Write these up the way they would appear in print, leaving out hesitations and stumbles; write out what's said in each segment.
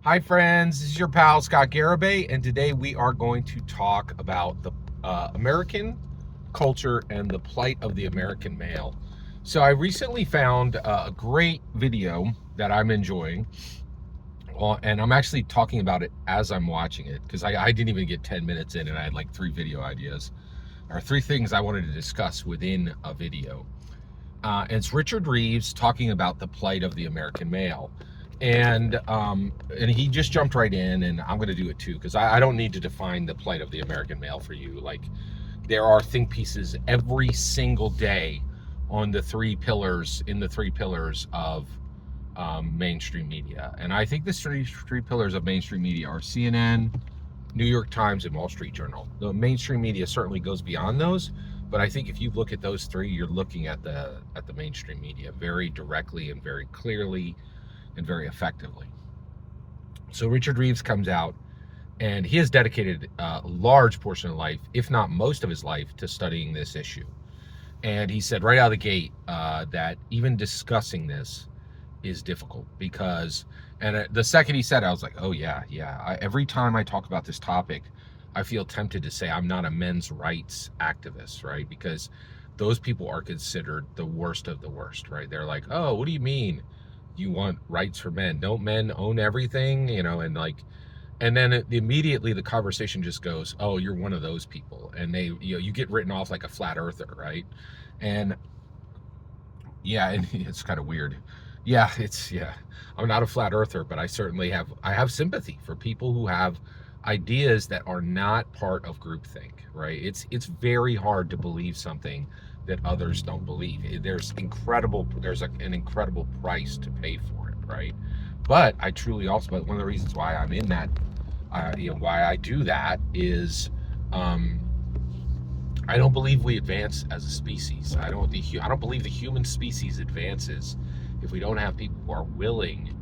Hi friends, this is your pal Scott Garibay, and today we are going to talk about the American culture and the plight of the American male. So I recently found a great video that I'm enjoying, and I'm actually talking about it as I'm watching it because I didn't even get 10 minutes in and I had like 3 video ideas, or 3 things I wanted to discuss within a video. And it's Richard Reeves talking about the plight of the American male. And he just jumped right in, and I'm going to do it too because I don't need to define the plight of the American male for you. Like, there are think pieces every single day on the 3 pillars of mainstream media, and I think the three pillars of mainstream media are CNN, New York Times, and Wall Street Journal. The mainstream media certainly goes beyond those, but I think if you look at those 3, you're looking at the mainstream media very directly and very clearly and very effectively. So Richard Reeves comes out, and he has dedicated a large portion of life, if not most of his life, to studying this issue. And he said right out of the gate that even discussing this is difficult because, and the second he said it, I was like, oh yeah. Every time I talk about this topic, I feel tempted to say I'm not a men's rights activist, right? Because those people are considered the worst of the worst, right? They're like, oh, what do you mean you want rights for men? Don't men own everything? And like, and then immediately the conversation just goes, oh, you're one of those people. And you get written off like a flat earther, right? And yeah, and it's kind of weird. Yeah, I'm not a flat earther, but I certainly have sympathy for people who have ideas that are not part of groupthink, right? It's very hard to believe something that others don't believe. There's an incredible price to pay for it, right? But I truly also, but one of the reasons why I'm in that, why I do that is, I don't believe we advance as a species. I don't believe the human species advances if we don't have people who are willing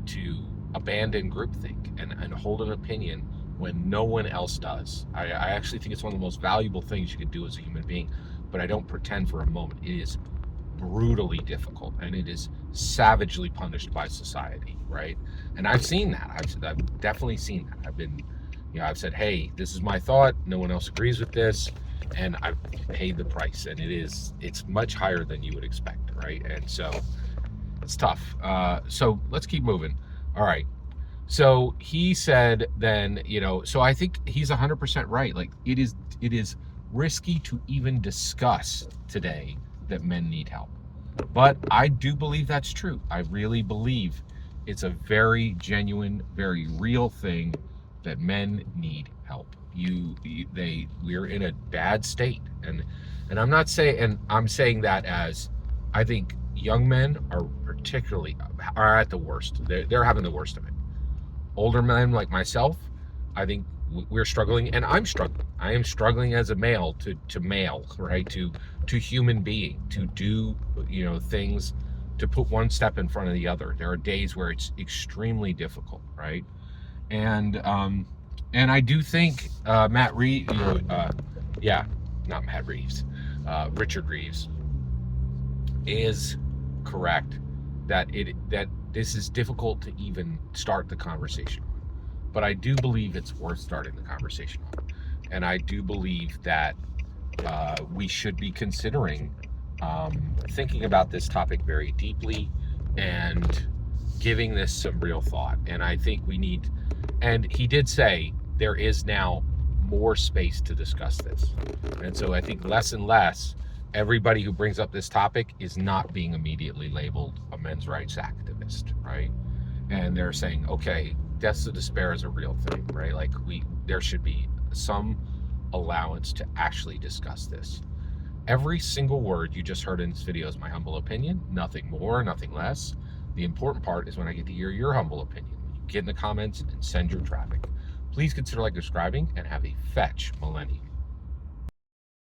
to abandon groupthink and hold an opinion when no one else does. I actually think it's one of the most valuable things you can do as a human being, but I don't pretend for a moment. It is brutally difficult, and it is savagely punished by society, right? And I've seen that. I've definitely seen that. I've said, hey, this is my thought. No one else agrees with this, and I've paid the price, and it's much higher than you would expect, right? And so it's tough. So let's keep moving. All right. So he said then, so I think he's 100% right. Like, it is risky to even discuss today that men need help. But I do believe that's true. I really believe it's a very genuine, very real thing that men need help. We're in a bad state. And I'm saying that as I think young men are at the worst. They're having the worst of it. Older men like myself, I think we're struggling, and I'm struggling. I am struggling as a male to male, right? To human being, to do, things, to put one step in front of the other. There are days where it's extremely difficult, right? And I do think Matt Reeves, not Matt Reeves, Richard Reeves is correct that this is difficult to even start the conversation on. But I do believe it's worth starting the conversation on. And I do believe that we should be considering thinking about this topic very deeply and giving this some real thought. And I think and he did say there is now more space to discuss this. And so I think less and less, everybody who brings up this topic is not being immediately labeled a men's rights activist, right? And they're saying, okay, deaths of despair is a real thing, right? Like, there should be some allowance to actually discuss this. Every single word you just heard in this video is my humble opinion, nothing more, nothing less. The important part is when I get to hear your humble opinion. Get in the comments and send your traffic. Please consider subscribing, and have a fetch millennium.